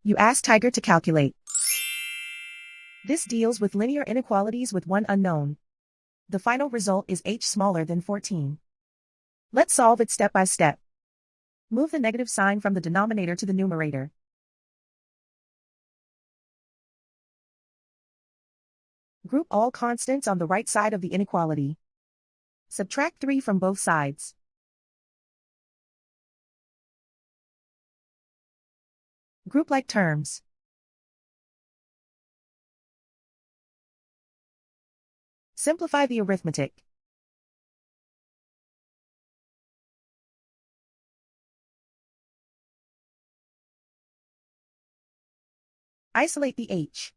You ask Tiger to calculate. This deals with linear inequalities with one unknown. The final result is h smaller than 14. Let's solve it step by step. Move the negative sign from the denominator to the numerator. Group all constants on the right side of the inequality. Subtract 3 from both sides. Group like terms. Simplify the arithmetic. Isolate the h.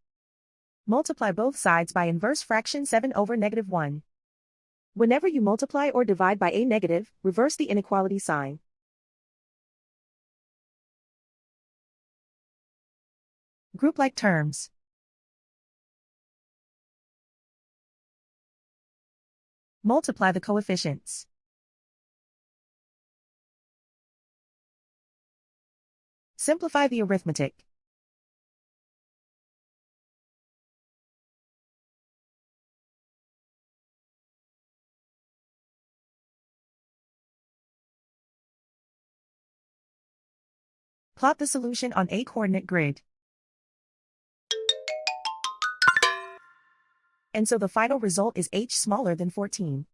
Multiply both sides by inverse fraction 7 over -1. Whenever you multiply or divide by a negative, reverse the inequality sign. Group like terms. Multiply the coefficients. Simplify the arithmetic. Plot the solution on a coordinate grid. And so the final result is h smaller than 14.